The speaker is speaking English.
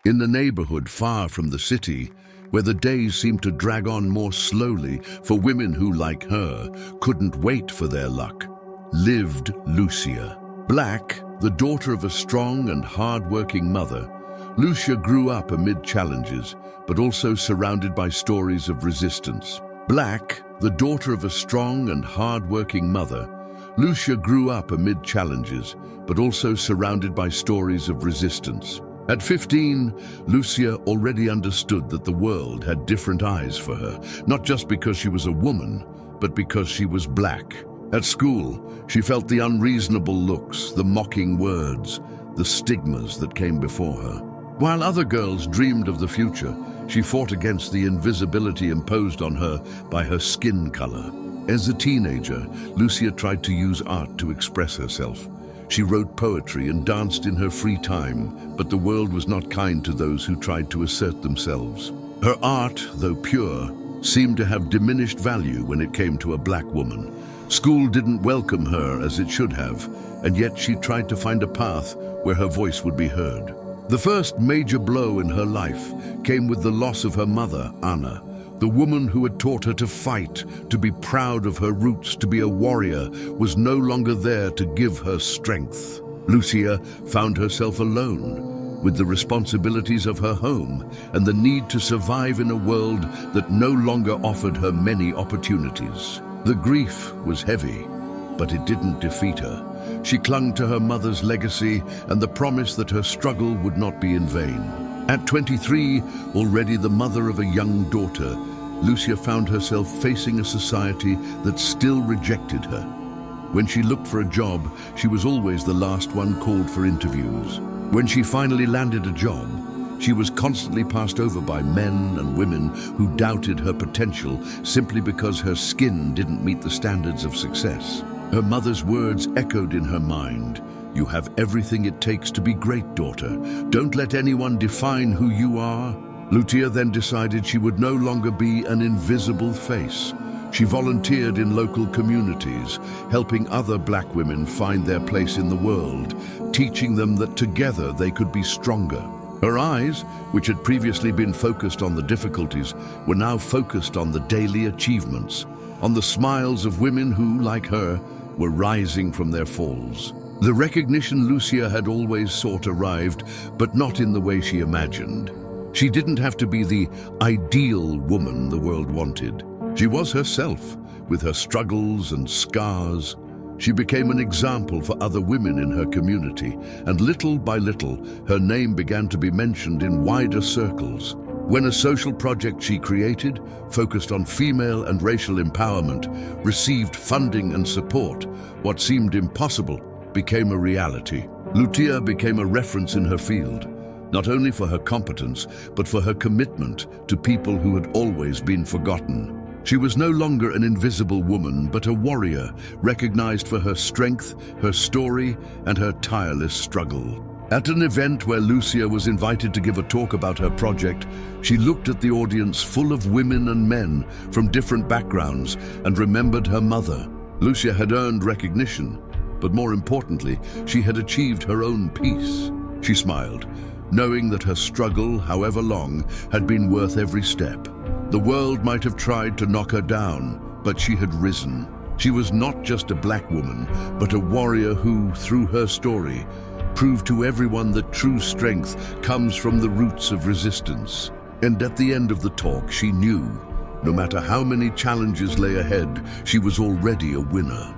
In the neighborhood far from the city, where the days seemed to drag on more slowly for women who, like her, couldn't wait for their luck, lived Lucia. Black, the daughter of a strong and hard-working mother, Lucia grew up amid challenges, but also surrounded by stories of resistance. Black, the daughter of a strong and hard-working mother, Lucia grew up amid challenges, but also surrounded by stories of resistance. At 15, Lucia already understood that the world had different eyes for her, not just because she was a woman, but because she was black. At school, she felt the unreasonable looks, the mocking words, the stigmas that came before her. While other girls dreamed of the future, she fought against the invisibility imposed on her by her skin color. As a teenager, Lucia tried to use art to express herself. She wrote poetry and danced in her free time, but the world was not kind to those who tried to assert themselves. Her art, though pure, seemed to have diminished value when it came to a black woman. School didn't welcome her as it should have, and yet she tried to find a path where her voice would be heard. The first major blow in her life came with the loss of her mother, Anna. The woman who had taught her to fight, to be proud of her roots, to be a warrior, was no longer there to give her strength. Lucia found herself alone, with the responsibilities of her home and the need to survive in a world that no longer offered her many opportunities. The grief was heavy, but it didn't defeat her. She clung to her mother's legacy and the promise that her struggle would not be in vain. At 23, already the mother of a young daughter, Lucia found herself facing a society that still rejected her. When she looked for a job, she was always the last one called for interviews. When she finally landed a job, she was constantly passed over by men and women who doubted her potential simply because her skin didn't meet the standards of success. Her mother's words echoed in her mind. "You have everything it takes to be great, daughter. Don't let anyone define who you are." Lucia then decided she would no longer be an invisible face. She volunteered in local communities, helping other black women find their place in the world, teaching them that together they could be stronger. Her eyes, which had previously been focused on the difficulties, were now focused on the daily achievements, on the smiles of women who, like her, were rising from their falls. The recognition Lucia had always sought arrived, but not in the way she imagined. She didn't have to be the ideal woman the world wanted. She was herself, with her struggles and scars. She became an example for other women in her community, and little by little, her name began to be mentioned in wider circles. When a social project she created, focused on female and racial empowerment, received funding and support, what seemed impossible became a reality. Lucia became a reference in her field, not only for her competence, but for her commitment to people who had always been forgotten. She was no longer an invisible woman, but a warrior, recognized for her strength, her story, and her tireless struggle. At an event where Lucia was invited to give a talk about her project, she looked at the audience full of women and men from different backgrounds and remembered her mother. Lucia had earned recognition, but more importantly, she had achieved her own peace. She smiled, knowing that her struggle, however long, had been worth every step. The world might have tried to knock her down, but she had risen. She was not just a black woman, but a warrior who, through her story, proved to everyone that true strength comes from the roots of resistance. And at the end of the talk, she knew, no matter how many challenges lay ahead, she was already a winner.